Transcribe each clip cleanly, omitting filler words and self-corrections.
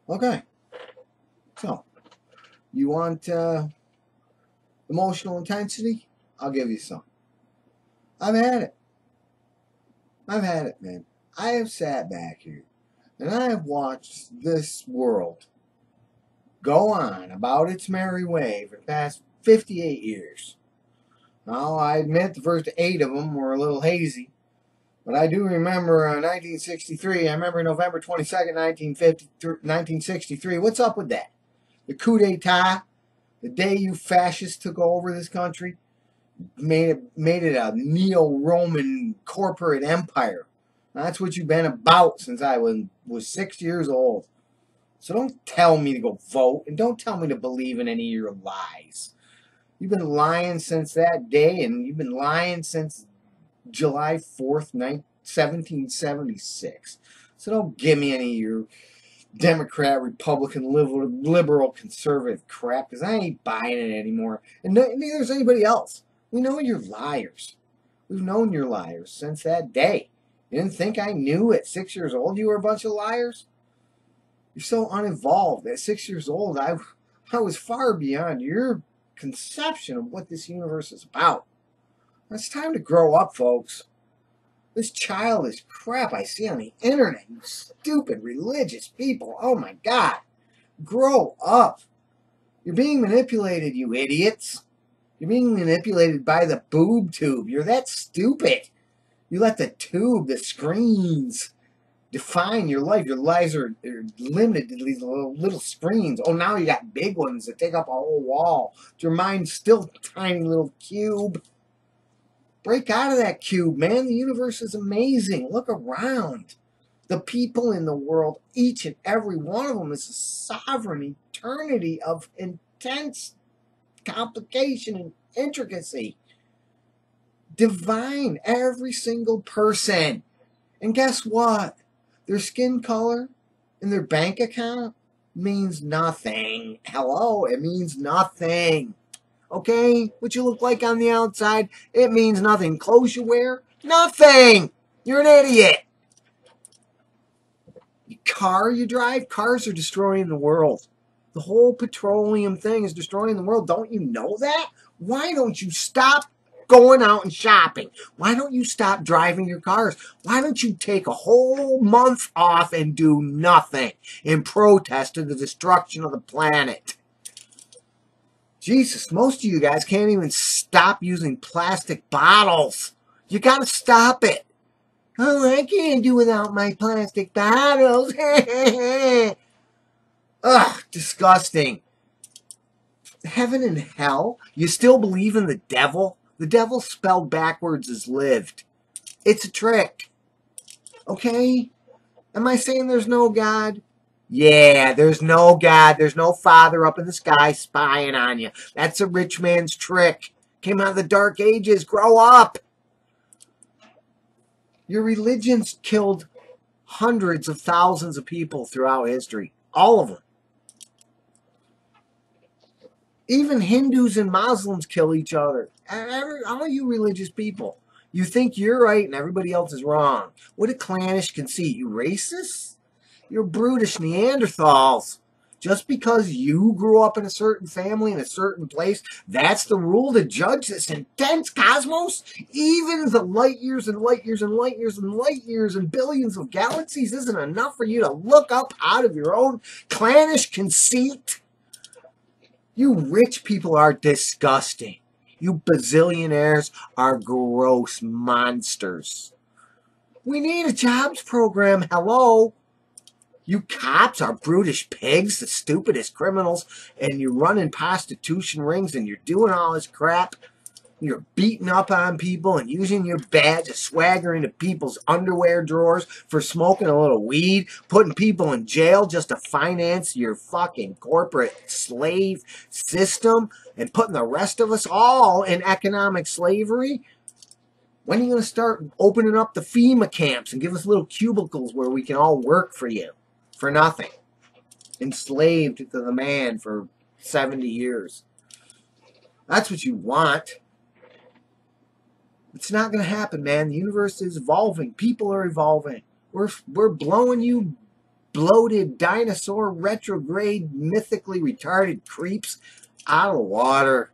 Okay, so you want emotional intensity? I'll give you some. I've had it. I've had it, man. I have sat back here and I have watched this world go on about its merry way for the past 58 years. Now, I admit the first 8 of them were a little hazy, but I do remember 1963. I remember November 22nd, 1963. What's up with that? The coup d'etat, the day you fascists took over this country, made it a neo-Roman corporate empire. That's what you've been about since I was 6 years old. So don't tell me to go vote, and don't tell me to believe in any of your lies. You've been lying since that day, and you've been lying since July 4th, 1776. So don't give me any of your Democrat, Republican, liberal, conservative crap, because I ain't buying it anymore. And neither is anybody else. We know you're liars. We've known you're liars since that day. You didn't think I knew at 6 years old you were a bunch of liars? You're so uninvolved. At 6 years old, I was far beyond your conception of what this universe is about. It's time to grow up, folks. This childish crap I see on the internet, you stupid religious people. Oh my God. Grow up. You're being manipulated, you idiots. You're being manipulated by the boob tube. You're that stupid. You let the tube, the screens, define your life. Your lives are limited to these little screens. Oh, now you got big ones that take up a whole wall. Your mind's still a tiny little cube. Break out of that cube, man. The universe is amazing. Look around. The people in the world, each and every one of them is a sovereign eternity of intense complication and intricacy. Divine, every single person. And guess what? Their skin color and their bank account means nothing. Hello, it means nothing. Okay? What you look like on the outside, it means nothing. Clothes you wear, nothing. You're an idiot. Car you drive, cars are destroying the world. The whole petroleum thing is destroying the world. Don't you know that? Why don't you stop going out and shopping? Why don't you stop driving your cars? Why don't you take a whole month off and do nothing in protest to the destruction of the planet? Jesus, most of you guys can't even stop using plastic bottles. You gotta stop it. Oh, I can't do without my plastic bottles. Ugh, disgusting. Heaven and hell? You still believe in the devil? The devil spelled backwards is lived. It's a trick. Okay? Am I saying there's no God? Yeah, there's no God. There's no father up in the sky spying on you. That's a rich man's trick. Came out of the dark ages. Grow up. Your religion's killed hundreds of thousands of people throughout history. All of them. Even Hindus and Muslims kill each other. All you religious people. You think you're right and everybody else is wrong. What a clannish conceit. You racists? You're brutish Neanderthals. Just because you grew up in a certain family in a certain place, that's the rule to judge this intense cosmos? Even the light years and light years and light years and light years and billions of galaxies isn't enough for you to look up out of your own clannish conceit? You rich people are disgusting. You bazillionaires are gross monsters. We need a jobs program, hello? You cops are brutish pigs, the stupidest criminals, and you're running prostitution rings and you're doing all this crap. You're beating up on people and using your badge to swagger into people's underwear drawers for smoking a little weed, putting people in jail just to finance your fucking corporate slave system, and putting the rest of us all in economic slavery. When are you going to start opening up the FEMA camps and give us little cubicles where we can all work for you for nothing? Enslaved to the man for 70 years. That's what you want. It's not going to happen, man. The universe is evolving. People are evolving. We're blowing you bloated, dinosaur, retrograde, mythically retarded creeps out of the water.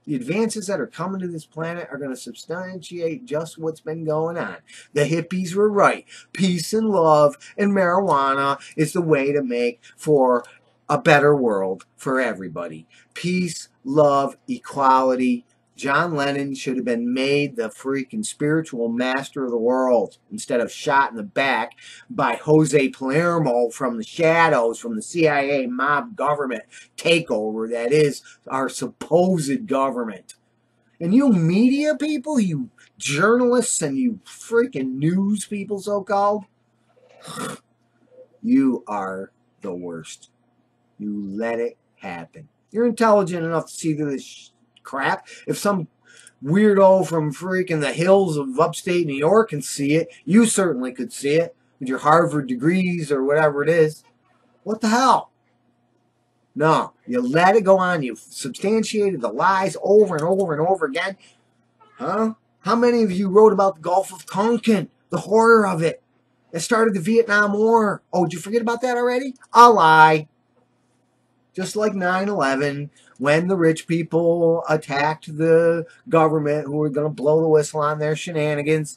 The advances that are coming to this planet are going to substantiate just what's been going on. The hippies were right. Peace and love and marijuana is the way to make for a better world for everybody. Peace, love, equality. John Lennon should have been made the freaking spiritual master of the world instead of shot in the back by Jose Palermo from the shadows, from the CIA mob government takeover that is our supposed government. And you media people, you journalists and you freaking news people so-called, you are the worst. You let it happen. You're intelligent enough to see through this crap. If some weirdo from freaking the hills of upstate New York can see it, you certainly could see it with your Harvard degrees or whatever it is. What the hell? No, you let it go on. You've substantiated the lies over and over and over again. Huh? How many of you wrote about the Gulf of Tonkin? The horror of it. It started the Vietnam War. Oh, did you forget about that already? A lie. Just like 9/11, when the rich people attacked the government who were going to blow the whistle on their shenanigans.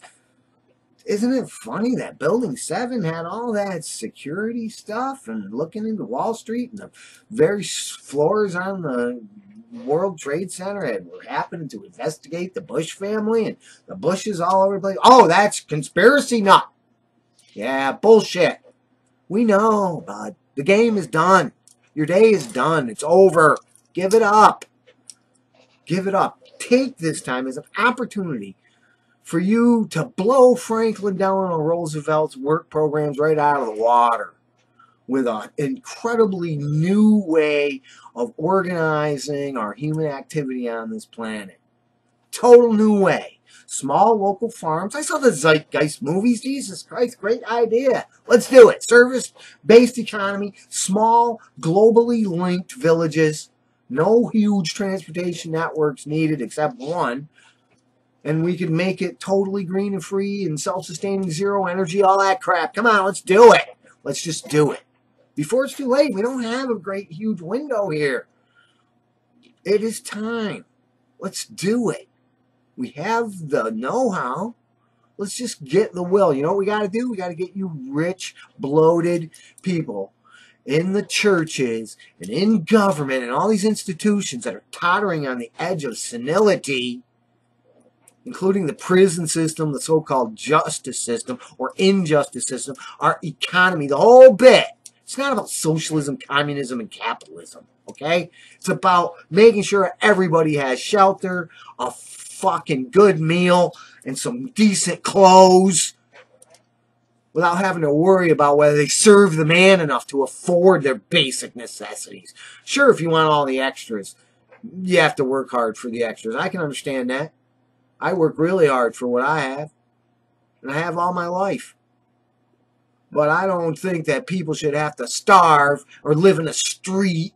Isn't it funny that Building 7 had all that security stuff and looking into Wall Street and the various floors on the World Trade Center had happened to investigate the Bush family and the Bushes all over the place? Oh, that's conspiracy nut. Yeah, bullshit. We know, bud. The game is done. Your day is done. It's over. Give it up. Give it up. Take this time as an opportunity for you to blow Franklin Delano Roosevelt's work programs right out of the water with an incredibly new way of organizing our human activity on this planet. Total new way. Small local farms. I saw the Zeitgeist movies. Jesus Christ, great idea. Let's do it. Service-based economy, small, globally linked villages, no huge transportation networks needed except one, and we could make it totally green and free and self-sustaining, zero energy, all that crap. Come on, let's do it. Let's just do it. Before it's too late. We don't have a great, huge window here. It is time. Let's do it. We have the know-how. Let's just get the will. You know what we got to do? We got to get you rich, bloated people in the churches and in government and all these institutions that are tottering on the edge of senility, including the prison system, the so-called justice system or injustice system, our economy, the whole bit. It's not about socialism, communism, and capitalism, okay? It's about making sure everybody has shelter, a fucking good meal, and some decent clothes without having to worry about whether they serve the man enough to afford their basic necessities. Sure, if you want all the extras, you have to work hard for the extras. I can understand that. I work really hard for what I have, and I have all my life. But I don't think that people should have to starve or live in a street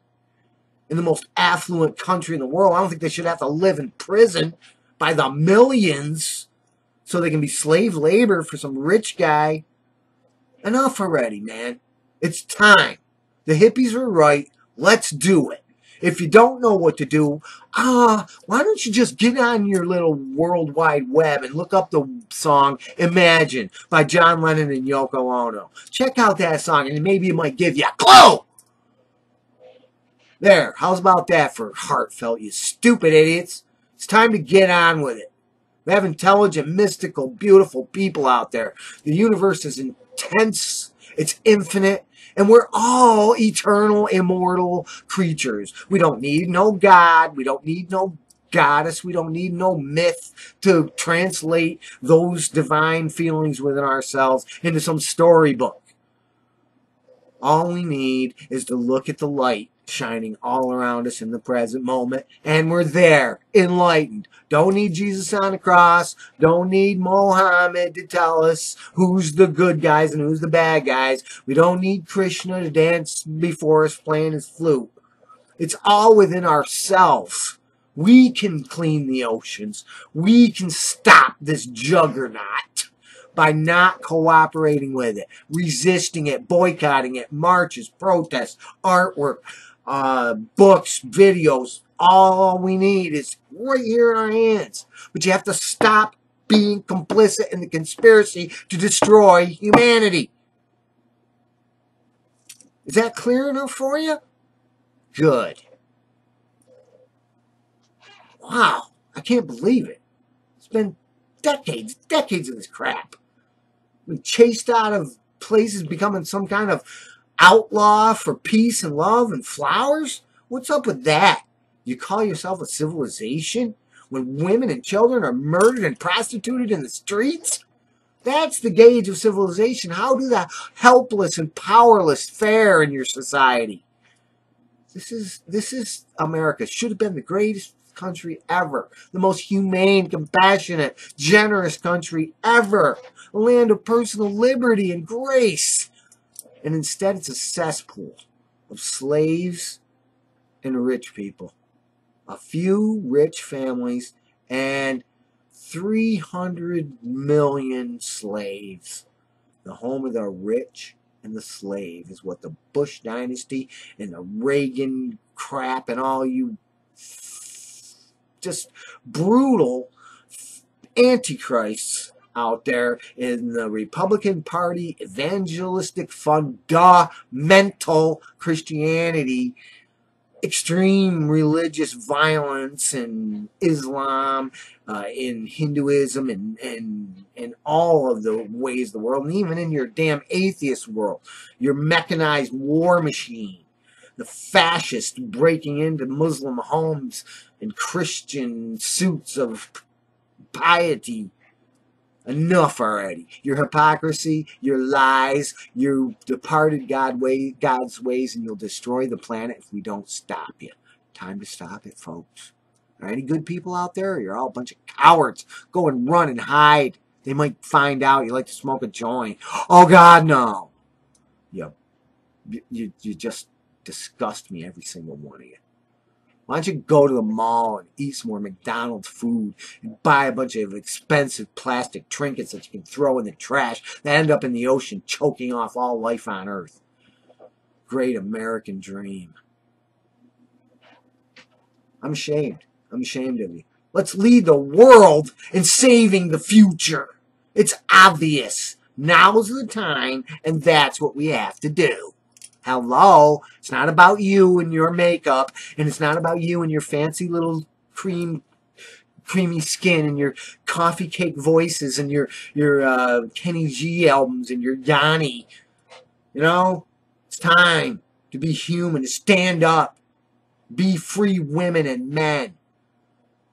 in the most affluent country in the world. I don't think they should have to live in prison by the millions so they can be slave labor for some rich guy. Enough already, man. It's time. The hippies were right. Let's do it. If you don't know what to do, why don't you just get on your little World Wide Web and look up the song Imagine by John Lennon and Yoko Ono. Check out that song and maybe it might give you a clue. There, how's about that for heartfelt, you stupid idiots? It's time to get on with it. We have intelligent, mystical, beautiful people out there. The universe is intense, it's infinite, and we're all eternal, immortal creatures. We don't need no God, we don't need no goddess, we don't need no myth to translate those divine feelings within ourselves into some storybook. All we need is to look at the light shining all around us in the present moment, and we're there, enlightened. Don't need Jesus on the cross. Don't need Mohammed to tell us who's the good guys and who's the bad guys. We don't need Krishna to dance before us playing his flute. It's all within ourselves. We can clean the oceans. We can stop this juggernaut. by not cooperating with it, resisting it, boycotting it, marches, protests, artwork, books, videos. All we need is right here in our hands. But you have to stop being complicit in the conspiracy to destroy humanity. Is that clear enough for you? Good. Wow, I can't believe it. It's been decades of this crap. Been chased out of places, becoming some kind of outlaw for peace and love and flowers? What's up with that? You call yourself a civilization when women and children are murdered and prostituted in the streets? That's the gauge of civilization. How do the helpless and powerless fare in your society? This is America. Should have been the greatest country ever. The most humane, compassionate, generous country ever. A land of personal liberty and grace. And instead it's a cesspool of slaves and rich people. A few rich families and 300 million slaves. The home of the rich and the slave is what the Bush dynasty and the Reagan crap and all you just brutal antichrists out there in the Republican Party evangelistic fundamental Christianity, extreme religious violence and Islam, in Hinduism and all of the ways of the world, and even in your damn atheist world, your mechanized war machine, the fascists breaking into Muslim homes in Christian suits of piety. Enough already. Your hypocrisy, your lies, you departed God's ways, and you'll destroy the planet if we don't stop you. Time to stop it, folks. Are any good people out there? You're all a bunch of cowards. Go and run and hide. They might find out you like to smoke a joint. Oh, God, no. You just disgust me, every single one of you. Why don't you go to the mall and eat some more McDonald's food and buy a bunch of expensive plastic trinkets that you can throw in the trash that end up in the ocean, choking off all life on Earth? Great American dream. I'm ashamed. I'm ashamed of you. Let's lead the world in saving the future. It's obvious. Now's the time, and that's what we have to do. Hello, it's not about you and your makeup, and it's not about you and your fancy little creamy skin and your coffee cake voices and your Kenny G albums and your Yanni. You know, it's time to be human, to stand up, be free women and men.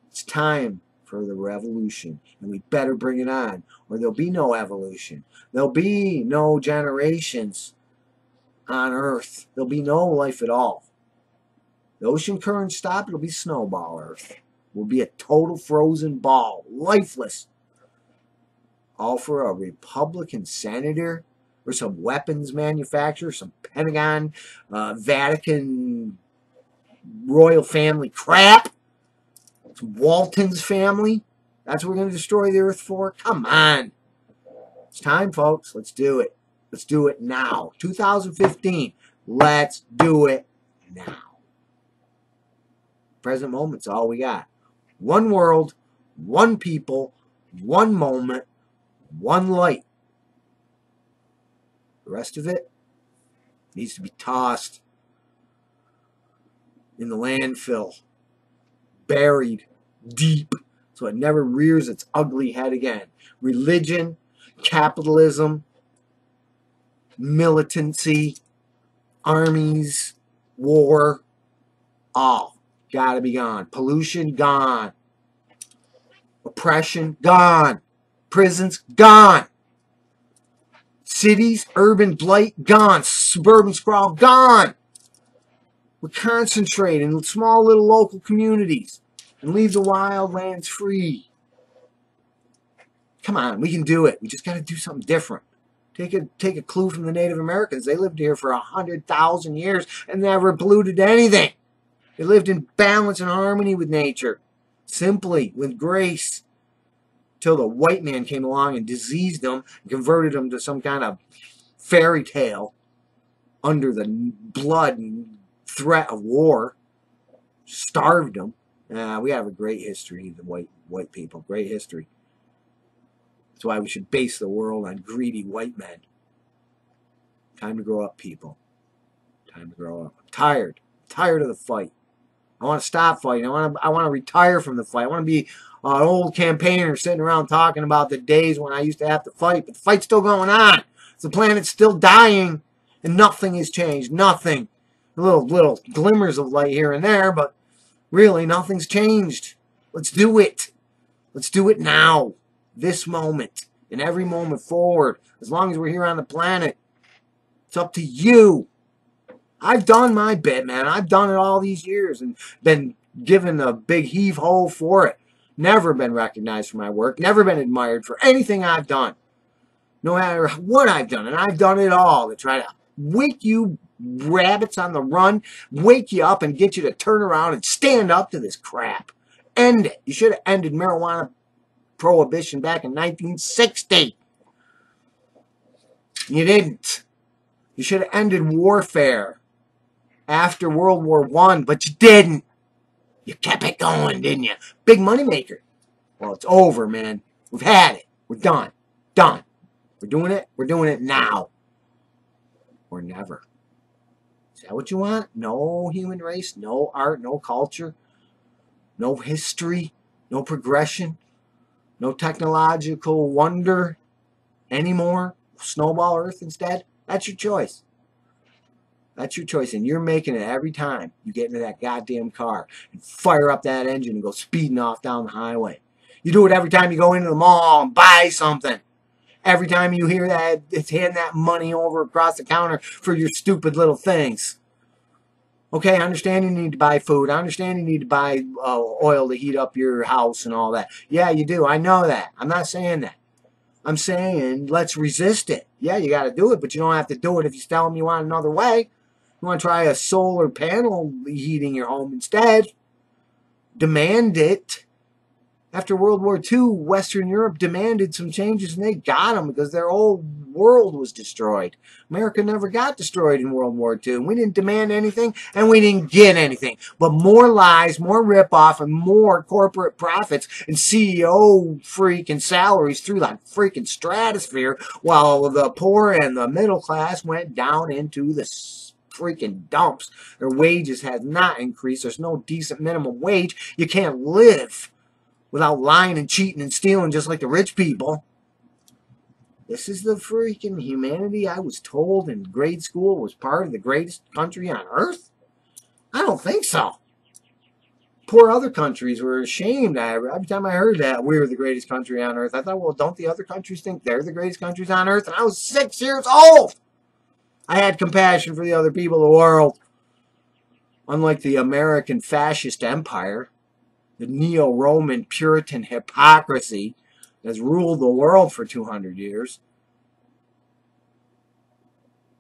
It's time for the revolution, and we better bring it on, or there'll be no evolution. There'll be no generations on Earth. There'll be no life at all. The ocean currents stop, it'll be snowball Earth. We'll be a total frozen ball, lifeless. All for a Republican senator or some weapons manufacturer, some Pentagon, Vatican, royal family crap. Some Walton's family. That's what we're going to destroy the Earth for? Come on. It's time, folks. Let's do it. Let's do it now. 2015. Let's do it now. Present moment's all we got. One world, one people, one moment, one light. The rest of it needs to be tossed in the landfill, buried deep so it never rears its ugly head again. Religion, capitalism, militancy, armies, war, all gotta be gone. Pollution, gone. Oppression, gone. Prisons, gone. Cities, urban blight, gone. Suburban sprawl, gone. We concentrate in small little local communities and leave the wild lands free. Come on, we can do it. We just got to do something different. Take a clue from the Native Americans. They lived here for 100,000 years and never polluted anything. They lived in balance and harmony with nature, simply, with grace. till the white man came along and diseased them and converted them to some kind of fairy tale under the blood and threat of war. Starved them. We have a great history, the white people. Great history. That's why we should base the world on greedy white men. Time to grow up, people. Time to grow up. I'm tired. I'm tired of the fight. I want to stop fighting. I want to retire from the fight. I want to be an old campaigner sitting around talking about the days when I used to have to fight. But the fight's still going on. The planet's still dying. And nothing has changed. Nothing. Little glimmers of light here and there, but really nothing's changed. Let's do it. Let's do it now. This moment. And every moment forward. As long as we're here on the planet. It's up to you. I've done my bit, man. I've done it all these years and been given a big heave-ho for it. Never been recognized for my work. Never been admired for anything I've done. No matter what I've done. And I've done it all to try to wake you rabbits on the run, wake you up and get you to turn around and stand up to this crap. End it. You should have ended marijuana prohibition back in 1960. You didn't. You should have ended warfare after World War I, but you didn't. You kept it going, didn't you? Big money maker. Well, it's over, man. We've had it. We're done. Done. We're doing it. We're doing it now. Or never. Is that what you want? No human race, no art, no culture, no history, no progression, no technological wonder anymore? Snowball Earth instead? That's your choice. That's your choice, and you're making it every time you get into that goddamn car and fire up that engine and go speeding off down the highway. You do it every time you go into the mall and buy something. Every time you hear that, it's hand that money over across the counter for your stupid little things. Okay, I understand you need to buy food. I understand you need to buy oil to heat up your house and all that. Yeah, you do. I know that. I'm not saying that. I'm saying let's resist it. Yeah, you got to do it, but you don't have to do it if you tell them you want another way. You want to try a solar panel heating your home instead. Demand it. After World War II, Western Europe demanded some changes, and they got them because their whole world was destroyed. America never got destroyed in World War II. We didn't demand anything, and we didn't get anything. But more lies, more ripoff, and more corporate profits and CEO freaking salaries through that freaking stratosphere, while the poor and the middle class went down into the freaking dumps. Their wages have not increased. There's no decent minimum wage. You can't live without lying and cheating and stealing just like the rich people. This is the freaking humanity I was told in grade school was part of the greatest country on earth? I don't think so. Poor other countries were ashamed. Every time I heard that we were the greatest country on earth, I thought, well, don't the other countries think they're the greatest countries on earth? And I was 6 years old. I had compassion for the other people of the world. Unlike the American fascist empire, the neo-Roman Puritan hypocrisy has ruled the world for 200 years.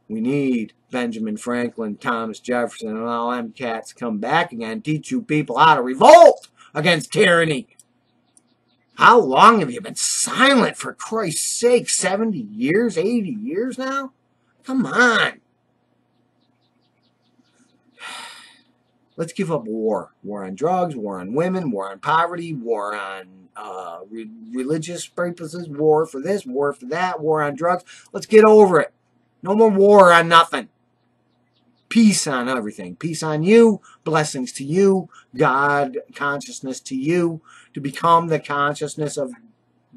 We need Benjamin Franklin, Thomas Jefferson, and all them cats come back again and teach you people how to revolt against tyranny. How long have you been silent, for Christ's sake? 70 years? 80 years now? Come on. Let's give up war. War on drugs, war on women, war on poverty, war on religious purposes, war for this, war for that, war on drugs. Let's get over it. No more war on nothing. Peace on everything. Peace on you. Blessings to you. God consciousness to you. To become the consciousness of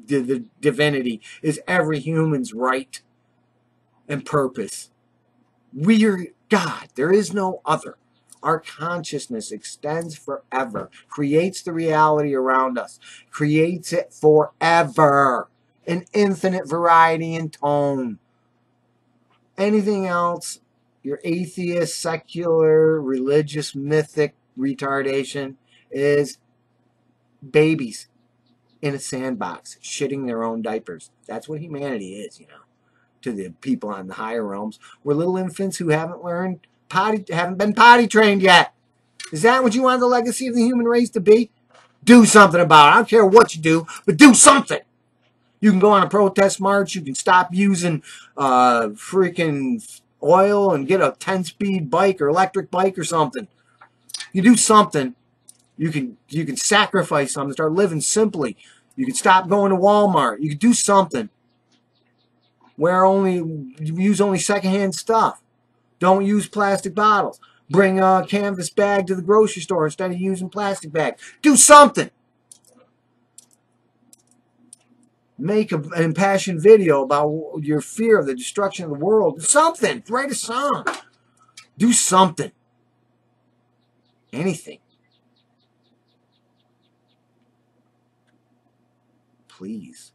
the divinity is every human's right and purpose. We are God. There is no other. Our consciousness extends forever, creates the reality around us, creates it forever, in infinite variety and tone. Anything else, your atheist, secular, religious, mythic retardation is babies in a sandbox, shitting their own diapers. That's what humanity is, you know, to the people on the higher realms. We're little infants who haven't been potty trained yet. Is that what you want the legacy of the human race to be? Do something about it. I don't care what you do, but do something. You can go on a protest march. You can stop using freaking oil and get a 10-speed bike or electric bike or something. You do something. You can sacrifice something. Start living simply. You can stop going to Walmart. You can do something. Use only secondhand stuff. Don't use plastic bottles. Bring a canvas bag to the grocery store instead of using plastic bags. Do something. Make an impassioned video about your fear of the destruction of the world. Something. Write a song. Do something. Anything. Please.